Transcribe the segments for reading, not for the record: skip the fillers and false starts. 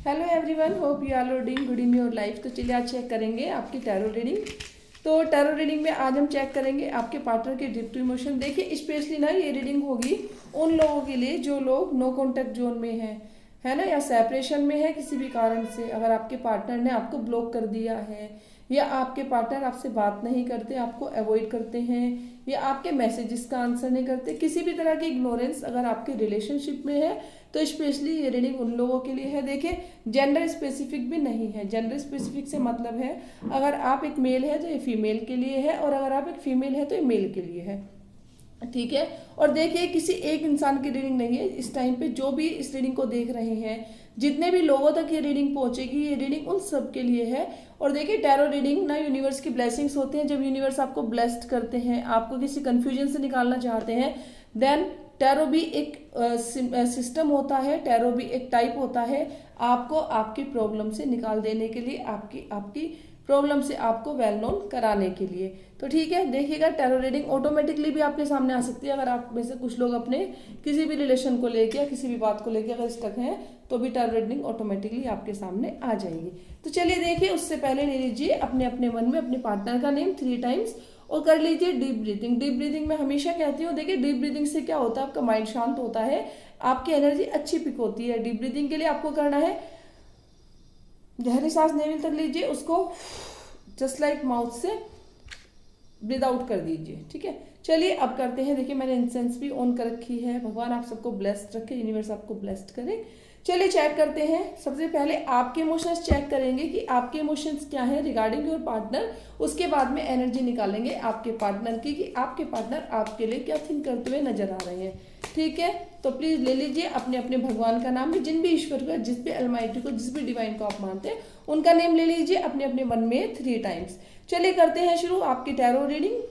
Hello everyone, hope you are doing good in your life. तो चलिए आज check करेंगे आपकी टैरो रीडिंग। तो टैरो रीडिंग में आज हम चेक करेंगे आपके पार्टनर के डीप टू इमोशन। देखिए स्पेशली ना ये रीडिंग होगी उन लोगों के लिए जो लोग नो कॉन्टेक्ट जोन में है ना, या सेपरेशन में है किसी भी कारण से। अगर आपके पार्टनर ने आपको ब्लॉक कर दिया है, या आपके पार्टनर आपसे बात नहीं करते, आपको अवॉइड करते हैं, या आपके मैसेजेस का आंसर नहीं करते, किसी भी तरह की इग्नोरेंस अगर आपके रिलेशनशिप में है, तो स्पेशली ये रीडिंग उन लोगों के लिए है। देखिए जेंडर स्पेसिफिक भी नहीं है। जेंडर स्पेसिफिक से मतलब है अगर आप एक मेल है तो ये फीमेल के लिए है, और अगर आप एक फीमेल है तो ये मेल के लिए है। ठीक है। और देखिए किसी एक इंसान की रीडिंग नहीं है। इस टाइम पे जो भी इस रीडिंग को देख रहे हैं, जितने भी लोगों तक ये रीडिंग पहुंचेगी, ये रीडिंग उन सब के लिए है। और देखिए टैरो रीडिंग ना यूनिवर्स की ब्लेसिंग्स होते हैं। जब यूनिवर्स आपको ब्लेस्ड करते हैं, आपको किसी कंफ्यूजन से निकालना चाहते हैं, देन टैरो भी एक सिस्टम होता है, टैरो भी एक टाइप होता है आपको आपकी प्रॉब्लम से निकाल देने के लिए, आपकी आपकी प्रॉब्लम से आपको वेल नोन कराने के लिए। तो ठीक है, देखिएगा टैरो रीडिंग ऑटोमेटिकली भी आपके सामने आ सकती है। अगर आप में से कुछ लोग अपने किसी भी रिलेशन को लेकर या किसी भी बात को लेकर अगर स्टक हैं, तो भी टैरो रीडिंग ऑटोमेटिकली आपके सामने आ जाएगी। तो चलिए देखिए, उससे पहले ले लीजिए अपने अपने मन में अपने पार्टनर का नेम 3 टाइम्स और कर लीजिए डीप ब्रीदिंग। डीप ब्रीदिंग में हमेशा कहती हूँ, देखिए डीप ब्रीदिंग से क्या होता है, आपका माइंड शांत होता है, आपकी एनर्जी अच्छी पिक होती है। डीप ब्रीदिंग के लिए आपको करना है, गहरी सांस नेवल तक लीजिए, उसको जस्ट लाइक माउथ से ब्रीद आउट कर दीजिए। ठीक है, चलिए अब करते हैं। देखिए मैंने इंसेंस भी ऑन कर रखी है। भगवान आप सबको ब्लेस्ड रखे, यूनिवर्स आपको ब्लेस्ड करे। चलिए चेक करते हैं। सबसे पहले आपके इमोशंस चेक करेंगे कि आपके इमोशंस क्या है रिगार्डिंग योर पार्टनर। उसके बाद में एनर्जी निकालेंगे आपके पार्टनर की कि आपके पार्टनर आपके लिए क्या थिंक करते हुए नजर आ रहे हैं। ठीक है, तो प्लीज ले लीजिए अपने अपने भगवान का नाम, जिन भी ईश्वर को, जिस भी अलमाइटी को, जिस भी डिवाइन को आप मानते हैं, उनका नेम ले लीजिए अपने अपने मन में 3 टाइम्स। चलिए करते हैं शुरू आपकी टैरो रीडिंग।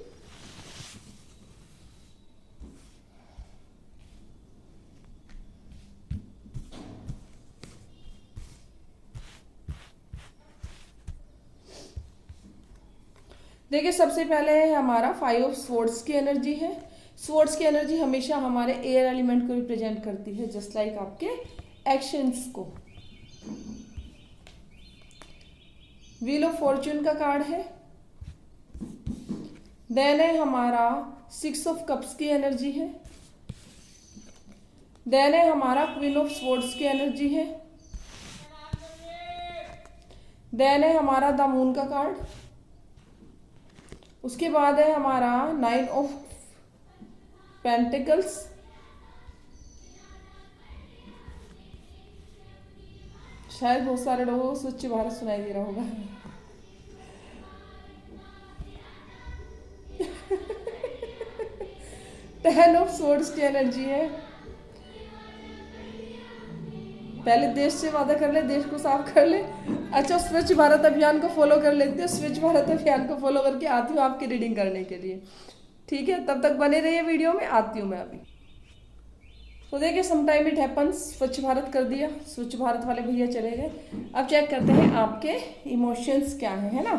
देखिए सबसे पहले है हमारा 5 ऑफ स्वॉर्ड्स की एनर्जी है। स्वॉर्ड्स की एनर्जी हमेशा हमारे एयर एलिमेंट को रिप्रेजेंट करती है, जस्ट लाइक आपके एक्शंस को। व्हील ऑफ फॉर्च्यून का कार्ड है। देन है हमारा 6 ऑफ कप्स की एनर्जी है। देन है हमारा क्वीन ऑफ स्वॉर्ड्स की एनर्जी है। देन है हमारा द मून का कार्ड। उसके बाद है हमारा 9 ऑफ पेंटिकल्स। शायद बहुत सारे लोगों को स्वच्छ भारत सुनाई दे रहा होगा। टेन ऑफ स्वॉर्ड्स की एनर्जी है। पहले देश से वादा कर ले, देश को साफ कर ले। अच्छा, स्वच्छ भारत अभियान को फॉलो कर लेते हो। स्वच्छ भारत अभियान को फॉलो करके आती हूँ आपकी रीडिंग करने के लिए। ठीक है, तब तक बने रहिए वीडियो में, आती हूँ मैं अभी। तो देखिए समटाइम इट हैपन्स, स्वच्छ भारत कर दिया, स्वच्छ भारत वाले भैया चले गए। अब चेक करते हैं आपके इमोशंस क्या है ना।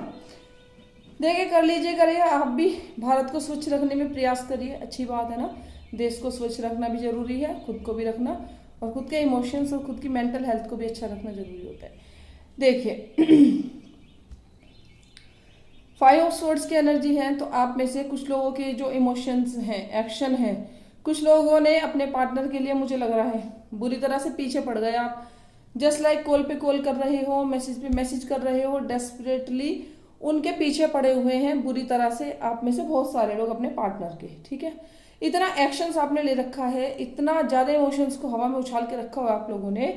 देखिए कर लीजिए, करिए, आप भी भारत को स्वच्छ रखने में प्रयास करिए, अच्छी बात है ना। देश को स्वच्छ रखना भी जरूरी है, खुद को भी रखना, और खुद के इमोशंस और खुद की मेंटल हेल्थ को भी अच्छा रखना जरूरी होता है। देखिए 5 ऑफ स्वॉर्ड्स की एनर्जी है, तो आप में से कुछ लोगों के जो इमोशंस हैं, एक्शन है, कुछ लोगों ने अपने पार्टनर के लिए, मुझे लग रहा है, बुरी तरह से पीछे पड़ गए आप। जस्ट लाइक कॉल पे कॉल कर रहे हो, मैसेज पे मैसेज कर रहे हो, डेस्परेटली उनके पीछे पड़े हुए हैं बुरी तरह से। आप में से बहुत सारे लोग अपने पार्टनर के, ठीक है, इतना एक्शंस आपने ले रखा है, इतना ज्यादा इमोशंस को हवा में उछाल के रखा हुआ आप लोगों ने,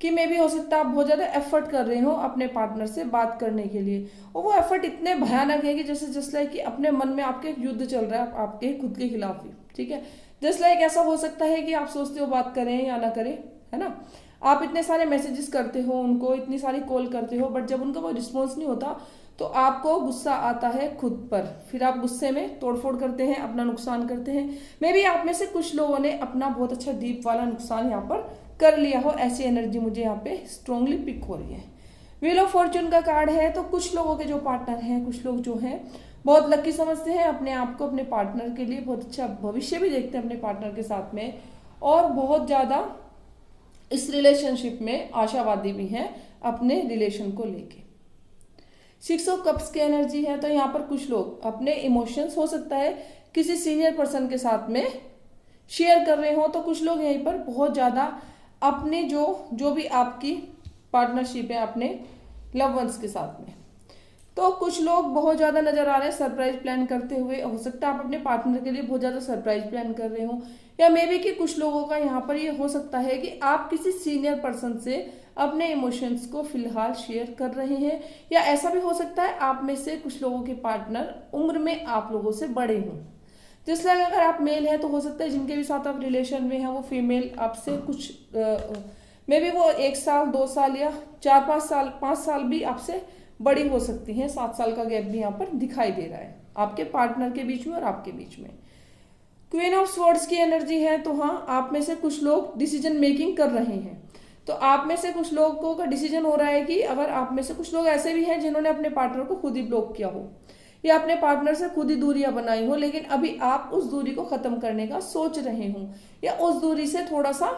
कि मे भी हो सकता है आप बहुत ज्यादा एफर्ट कर रहे हो अपने पार्टनर से बात करने के लिए, और वो एफर्ट इतने भयानक है कि जैसे जस्ट लाइक कि अपने मन में आपके एक युद्ध चल रहा है आपके खुद के खिलाफ ही। ठीक है, जस्ट लाइक ऐसा हो सकता है कि आप सोचते हो बात करें या ना करें, है ना। आप इतने सारे मैसेजेस करते हो उनको, इतनी सारी कॉल करते हो, बट जब उनका कोई रिस्पॉन्स नहीं होता तो आपको गुस्सा आता है खुद पर। फिर आप गुस्से में तोड़फोड़ करते हैं, अपना नुकसान करते हैं। मे बी आप में से कुछ लोगों ने अपना बहुत अच्छा डीप वाला नुकसान यहाँ पर कर लिया हो, ऐसी एनर्जी मुझे यहाँ पे स्ट्रांगली पिक हो रही है। व्हील ऑफ फॉर्च्यून का कार्ड है, तो कुछ लोगों के जो पार्टनर हैं, कुछ लोग जो हैं बहुत लकी समझते हैं अपने आप को, अपने पार्टनर के लिए बहुत अच्छा भविष्य भी देखते हैं अपने पार्टनर के साथ में, और बहुत ज्यादा इस रिलेशनशिप में आशावादी भी हैं। अपने रिलेशन को लेके। 6 ऑफ कप्स की एनर्जी है, तो यहाँ पर कुछ लोग अपने इमोशंस हो सकता है किसी सीनियर पर्सन के साथ में शेयर कर रहे हो, तो कुछ लोग यहीं पर बहुत ज़्यादा अपने जो भी आपकी पार्टनरशिप है अपने लव वंस के साथ में, तो कुछ लोग बहुत ज़्यादा नजर आ रहे हैं सरप्राइज प्लान करते हुए। हो सकता है आप अपने पार्टनर के लिए बहुत ज़्यादा सरप्राइज प्लान कर रहे हो, या मे बी कि कुछ लोगों का यहाँ पर ये हो सकता है कि आप किसी सीनियर पर्सन से अपने इमोशंस को फिलहाल शेयर कर रहे हैं, या ऐसा भी हो सकता है आप में से कुछ लोगों के पार्टनर उम्र में आप लोगों से बड़े हों। जिसलिए अगर आप मेल हैं तो हो सकता है जिनके भी साथ आप रिलेशन में हैं वो फीमेल आपसे कुछ मे बी वो 1 साल 2 साल या 4-5 साल 5 साल भी आपसे बड़ी हो सकती हैं। 7 साल का गैप भी यहाँ पर दिखाई दे रहा है आपके पार्टनर के बीच में और आपके बीच में। क्वीन ऑफ स्वॉर्ड्स की एनर्जी है, तो हाँ आप में से कुछ लोग डिसीजन मेकिंग कर रहे हैं, तो आप में से कुछ लोगों का डिसीजन हो रहा है कि अगर आप में से कुछ लोग ऐसे भी हैं जिन्होंने अपने पार्टनर को खुद ही ब्लॉक किया हो या अपने पार्टनर से खुद ही दूरियां बनाई हो, लेकिन अभी आप उस दूरी को खत्म करने का सोच रहे हो या उस दूरी से थोड़ा सा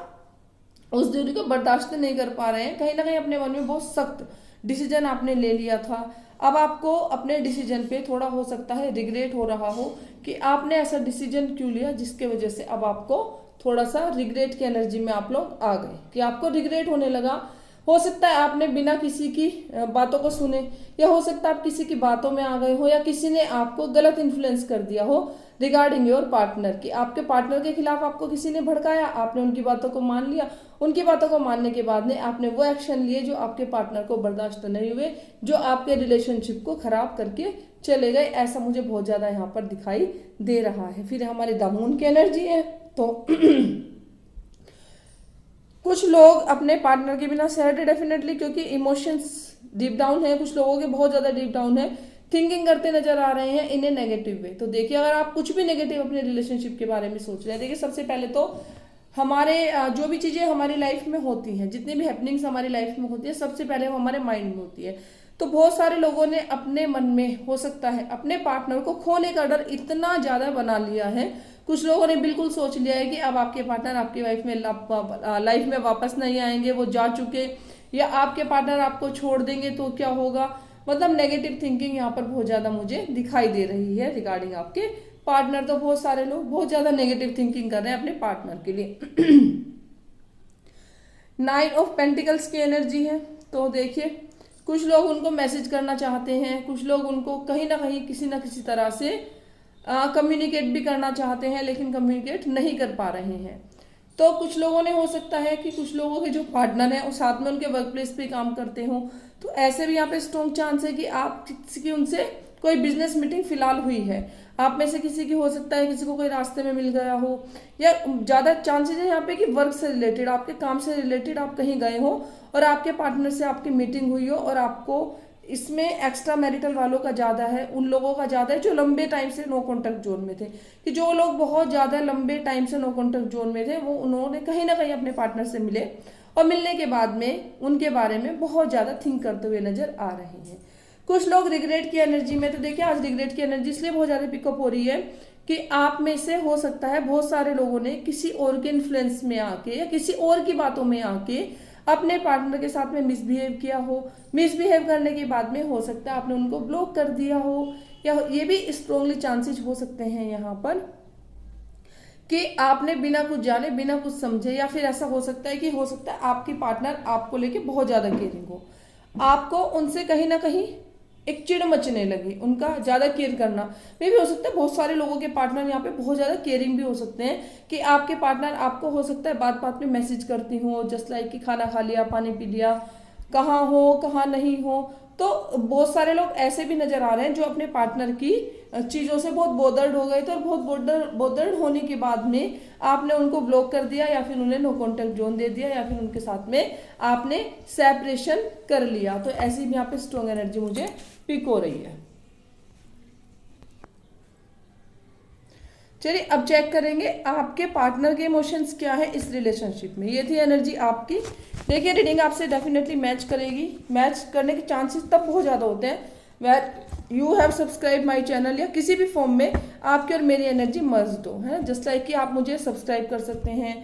उस दूरी को बर्दाश्त नहीं कर पा रहे हैं, कहीं ना कहीं अपने मन में बहुत सख्त डिसीजन आपने ले लिया था। अब आपको अपने डिसीजन पे थोड़ा हो सकता है रिग्रेट हो रहा हो कि आपने ऐसा डिसीजन क्यों लिया, जिसके वजह से अब आपको थोड़ा सा रिग्रेट की एनर्जी में आप लोग आ गए कि आपको रिग्रेट होने लगा। हो सकता है आपने बिना किसी की बातों को सुने, या हो सकता है आप किसी की बातों में आ गए हो, या किसी ने आपको गलत इन्फ्लुएंस कर दिया हो रिगार्डिंग योर पार्टनर की। आपके पार्टनर के खिलाफ आपको किसी ने भड़काया, आपने उनकी बातों को मान लिया, उनकी बातों को मानने के बाद में आपने वो एक्शन लिए जो आपके पार्टनर को बर्दाश्त नहीं हुए, जो आपके रिलेशनशिप को खराब करके चले गए। ऐसा मुझे बहुत ज्यादा यहाँ पर दिखाई दे रहा है। फिर हमारी द मून की एनर्जी है, तो कुछ लोग अपने पार्टनर के बिना सैड है डेफिनेटली, क्योंकि इमोशंस डीप डाउन है, कुछ लोगों के बहुत ज्यादा डीप डाउन है, थिंकिंग करते नजर आ रहे हैं इन ए नेगेटिव वे। तो देखिए अगर आप कुछ भी नेगेटिव अपने रिलेशनशिप के बारे में सोच रहे हैं, देखिए सबसे पहले तो हमारे जो भी चीजें हमारी लाइफ में होती हैं, जितनी भी हैपनिंग्स हमारी लाइफ में होती है, सबसे पहले वो हमारे माइंड में होती है। तो बहुत सारे लोगों ने अपने मन में हो सकता है अपने पार्टनर को खोने का डर इतना ज्यादा बना लिया है, कुछ लोगों ने बिल्कुल सोच लिया है कि अब आपके पार्टनर आपकी लाइफ में वापस नहीं आएंगे, वो जा चुके, या आपके पार्टनर आपको छोड़ देंगे तो क्या होगा। मतलब नेगेटिव थिंकिंग यहाँ पर बहुत ज्यादा मुझे दिखाई दे रही है रिगार्डिंग आपके पार्टनर। तो बहुत सारे लोग बहुत ज्यादा नेगेटिव थिंकिंग कर रहे हैं अपने पार्टनर के लिए। 9 ऑफ पेंटिकल्स की एनर्जी है, तो देखिए कुछ लोग उनको मैसेज करना चाहते हैं, कुछ लोग उनको कहीं ना कहीं किसी ना किसी तरह से कम्युनिकेट भी करना चाहते हैं, लेकिन कम्युनिकेट नहीं कर पा रहे हैं। तो कुछ लोगों ने हो सकता है कि कुछ लोगों के जो पार्टनर हैं उस साथ में उनके वर्क प्लेस पे काम करते हो, तो ऐसे भी यहाँ पे स्ट्रॉन्ग चांस है कि आप किसी की उनसे कोई बिजनेस मीटिंग फिलहाल हुई है, आप में से किसी की हो सकता है किसी को कोई रास्ते में मिल गया हो, या ज्यादा चांसेस है यहाँ पे कि वर्क से रिलेटेड, आपके काम से रिलेटेड आप कहीं गए हो और आपके पार्टनर से आपकी मीटिंग हुई हो, और आपको इसमें एक्स्ट्रा मैरिटल वालों का ज्यादा है, उन लोगों का ज्यादा है जो लंबे टाइम से नो कॉन्टेक्ट जोन में थे, कि जो लोग बहुत ज्यादा लंबे टाइम से नो कॉन्टेक्ट जोन में थे वो उन्होंने कहीं ना कहीं अपने पार्टनर से मिले, और मिलने के बाद में उनके बारे में बहुत ज्यादा थिंक करते हुए नजर आ रहे हैं। कुछ लोग रिग्रेट की एनर्जी में, तो देखिए आज रिग्रेट की एनर्जी इसलिए बहुत ज्यादा पिकअप हो रही है कि आप में से हो सकता है बहुत सारे लोगों ने किसी और के इन्फ्लुएंस में आके या किसी और की बातों में आके अपने पार्टनर के साथ में मिसबिहेव किया हो। मिसबिहेव करने के बाद में हो सकता है आपने उनको ब्लॉक कर दिया हो, या ये भी स्ट्रॉन्गली चांसेस हो सकते हैं यहाँ पर कि आपने बिना कुछ जाने बिना कुछ समझे, या फिर ऐसा हो सकता है कि हो सकता है आपकी पार्टनर आपको लेके बहुत ज्यादा केयरिंग हो, आपको उनसे कहीं ना कहीं एक चिड़ मचने लगी, उनका ज्यादा केयर करना। मे भी हो सकता है बहुत सारे लोगों के पार्टनर यहाँ पे बहुत ज्यादा केयरिंग भी हो सकते हैं कि आपके पार्टनर आपको हो सकता है बात बात में मैसेज करती हो, जस्ट लाइक कि खाना खा लिया, पानी पी लिया, कहाँ हो कहाँ नहीं हो। तो बहुत सारे लोग ऐसे भी नजर आ रहे हैं जो अपने पार्टनर की चीजों से बहुत बोदर्ड हो गए थे, और बहुत बोदर्ड होने के बाद में आपने उनको ब्लॉक कर दिया, या फिर उन्हें नो कॉन्टेक्ट जोन दे दिया, या फिर उनके साथ में आपने सेपरेशन कर लिया। तो ऐसी भी यहाँ पे स्ट्रॉन्ग एनर्जी मुझे पिक हो रही है। चलिए अब चेक करेंगे आपके पार्टनर के इमोशंस क्या है इस रिलेशनशिप में। ये थी एनर्जी आपकी। देखिए रीडिंग आपसे डेफिनेटली मैच करेगी, मैच करने के चांसेस तब बहुत ज़्यादा होते हैं where you have subscribe my channel, या किसी भी फॉर्म में आपकी और मेरी एनर्जी मर्ज हो, है ना। जस्ट लाइक कि आप मुझे सब्सक्राइब कर सकते हैं,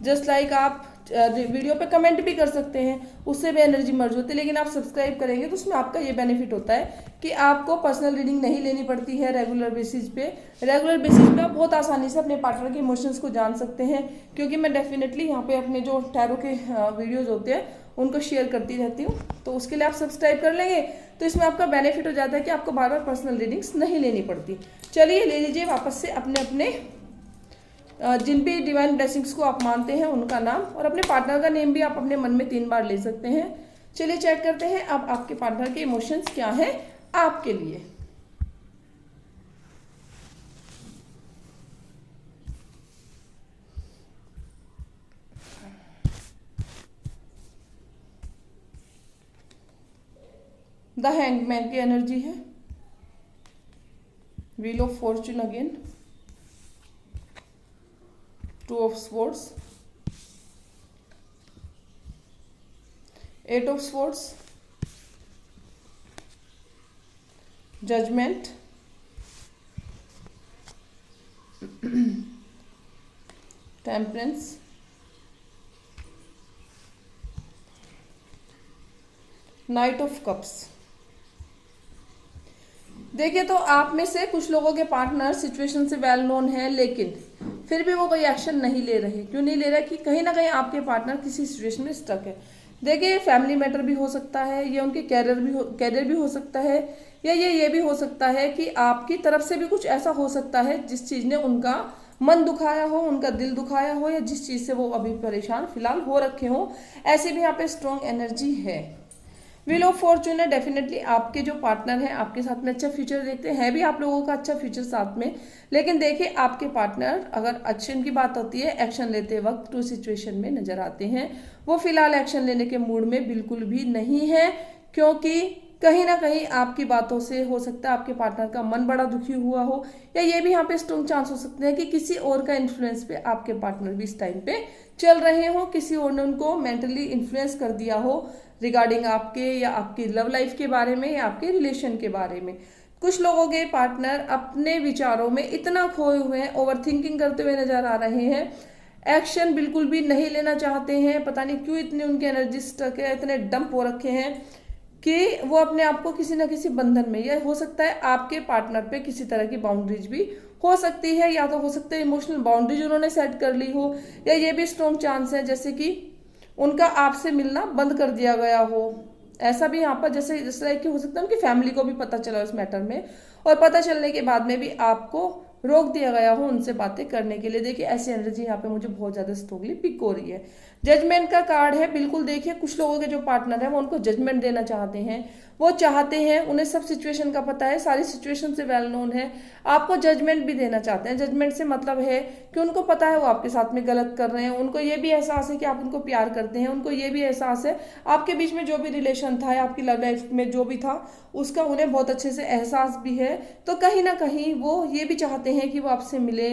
जस्ट लाइक आप वीडियो पे कमेंट भी कर सकते हैं, उससे भी एनर्जी मर्ज होती है। लेकिन आप सब्सक्राइब करेंगे तो उसमें आपका ये बेनिफिट होता है कि आपको पर्सनल रीडिंग नहीं लेनी पड़ती है रेगुलर बेसिस पे। रेगुलर बेसिस पे आप बहुत आसानी से अपने पार्टनर के इमोशंस को जान सकते हैं, क्योंकि मैं डेफिनेटली यहाँ पे अपने जो टैरो के वीडियोज़ होते हैं उनको शेयर करती रहती हूँ। तो उसके लिए आप सब्सक्राइब कर लेंगे तो इसमें आपका बेनिफिट हो जाता है कि आपको बार बार पर्सनल रीडिंग्स नहीं लेनी पड़ती। चलिए ले लीजिए वापस से अपने अपने जिन भी डिवाइन ब्लेसिंग्स को आप मानते हैं उनका नाम, और अपने पार्टनर का नेम भी आप अपने मन में 3 बार ले सकते हैं। चलिए चेक करते हैं अब आपके पार्टनर के इमोशंस क्या हैं आपके लिए। द हैंगमैन की एनर्जी है, wheel of fortune again, 2 of swords, 8 of swords, judgement, temperance, knight of cups. देखिए तो आप में से कुछ लोगों के पार्टनर सिचुएशन से वेल नोन है, लेकिन फिर भी वो कोई एक्शन नहीं ले रहे। क्यों नहीं ले रहे? कि कहीं ना कहीं आपके पार्टनर किसी सिचुएशन में स्टक है। देखिए फैमिली मैटर भी हो सकता है, ये उनके कैरियर भी हो सकता है, या ये भी हो सकता है कि आपकी तरफ से भी कुछ ऐसा हो सकता है जिस चीज़ ने उनका मन दुखाया हो, उनका दिल दुखाया हो, या जिस चीज़ से वो अभी परेशान फिलहाल हो रखे हो। ऐसे भी यहाँ पे स्ट्रॉन्ग एनर्जी है। व्हील ऑफ फॉर्चून है, डेफिनेटली आपके जो पार्टनर हैं आपके साथ में अच्छा फ्यूचर देखते हैं भी आप लोगों का अच्छा फ्यूचर साथ में। लेकिन देखिए आपके पार्टनर अगर एक्शन की बात होती है, एक्शन लेते वक्त टू सिचुएशन में नजर आते हैं। वो फिलहाल एक्शन लेने के मूड में बिल्कुल भी नहीं है, क्योंकि कहीं ना कहीं आपकी बातों से हो सकता है आपके पार्टनर का मन बड़ा दुखी हुआ हो, या ये भी यहाँ पे स्ट्रॉन्ग चांस हो सकते हैं कि किसी और का इन्फ्लुएंस पे आपके पार्टनर भी इस टाइम पे चल रहे हो, किसी और ने उनको मेंटली इन्फ्लुएंस कर दिया हो रिगार्डिंग आपके या आपकी लव लाइफ के बारे में या आपके रिलेशन के बारे में। कुछ लोगों के पार्टनर अपने विचारों में इतना खोए हुए हैं, ओवर थिंकिंग करते हुए नजर आ रहे हैं, एक्शन बिल्कुल भी नहीं लेना चाहते हैं। पता नहीं क्यों इतनी उनकी एनर्जी स्टक है, इतने डंप हो रखे हैं कि वो अपने आप को किसी ना किसी बंधन में, या हो सकता है आपके पार्टनर पे किसी तरह की बाउंड्रीज भी हो सकती है, या तो हो सकता है इमोशनल बाउंड्रीज उन्होंने सेट कर ली हो, या ये भी स्ट्रॉन्ग चांस है जैसे कि उनका आपसे मिलना बंद कर दिया गया हो। ऐसा भी यहाँ पर जैसे जिस तरह की हो सकता है उनकी फैमिली को भी पता चला इस मैटर में, और पता चलने के बाद में भी आपको रोक दिया गया हो उनसे बातें करने के लिए। देखिए ऐसी एनर्जी यहाँ पे मुझे बहुत ज्यादा स्ट्रॉन्गली पिक हो रही है। जजमेंट का कार्ड है, बिल्कुल देखिए कुछ लोगों के जो पार्टनर है वो उनको जजमेंट देना चाहते हैं, वो चाहते हैं, उन्हें सब सिचुएशन का पता है, सारी सिचुएशन से वेल नोन है, आपको जजमेंट भी देना चाहते हैं। जजमेंट से मतलब है कि उनको पता है वो आपके साथ में गलत कर रहे हैं, उनको ये भी एहसास है कि आप उनको प्यार करते हैं, उनको ये भी एहसास है आपके बीच में जो भी रिलेशन था या आपकी लव लाइफ में जो भी था उसका उन्हें बहुत अच्छे से एहसास भी है। तो कहीं ना कहीं वो ये भी चाहते हैं कि वो आपसे मिले,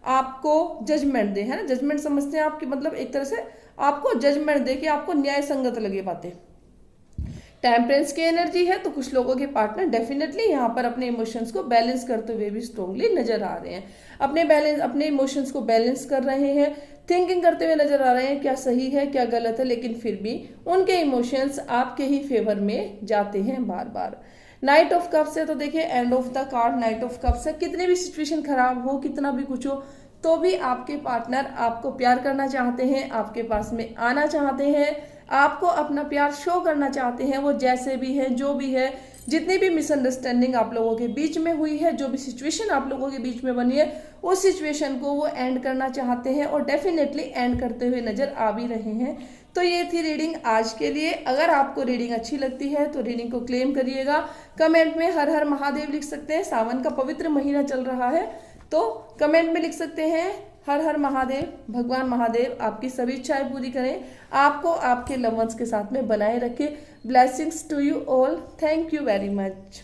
आपको जजमेंट दे, है ना। जजमेंट समझते हैं आपकी, मतलब एक तरह से आपको जजमेंट दे कि आपको न्याय संगत लगे बातें। टेम्परेंस की एनर्जी है, तो कुछ लोगों के पार्टनर डेफिनेटली यहाँ पर अपने इमोशंस को बैलेंस करते हुए भी स्ट्रांगली नजर आ रहे हैं, अपने इमोशंस को बैलेंस कर रहे हैं, थिंकिंग करते हुए नजर आ रहे हैं क्या सही है क्या गलत है, लेकिन फिर भी उनके इमोशंस आपके ही फेवर में जाते हैं बार बार। नाइट ऑफ कप्स है, तो देखिए end of the card night of cups है। कितनी भी सिचुएशन खराब हो, कितना भी कुछ हो, तो भी आपके पार्टनर आपको प्यार करना चाहते हैं, आपके पास में आना चाहते हैं, आपको अपना प्यार शो करना चाहते हैं। वो जैसे भी है, जो भी है, जितनी भी मिसअंडरस्टैंडिंग आप लोगों के बीच में हुई है, जो भी सिचुएशन आप लोगों के बीच में बनी है, उस सिचुएशन को वो एंड करना चाहते हैं और डेफिनेटली एंड करते हुए नजर आ भी रहे हैं। तो ये थी रीडिंग आज के लिए। अगर आपको रीडिंग अच्छी लगती है तो रीडिंग को क्लेम करिएगा, कमेंट में हर हर महादेव लिख सकते हैं। सावन का पवित्र महीना चल रहा है तो कमेंट में लिख सकते हैं हर हर महादेव। भगवान महादेव आपकी सभी इच्छाएं पूरी करें, आपको आपके लव वंस के साथ में बनाए रखे। Blessings to you all, thank you very much.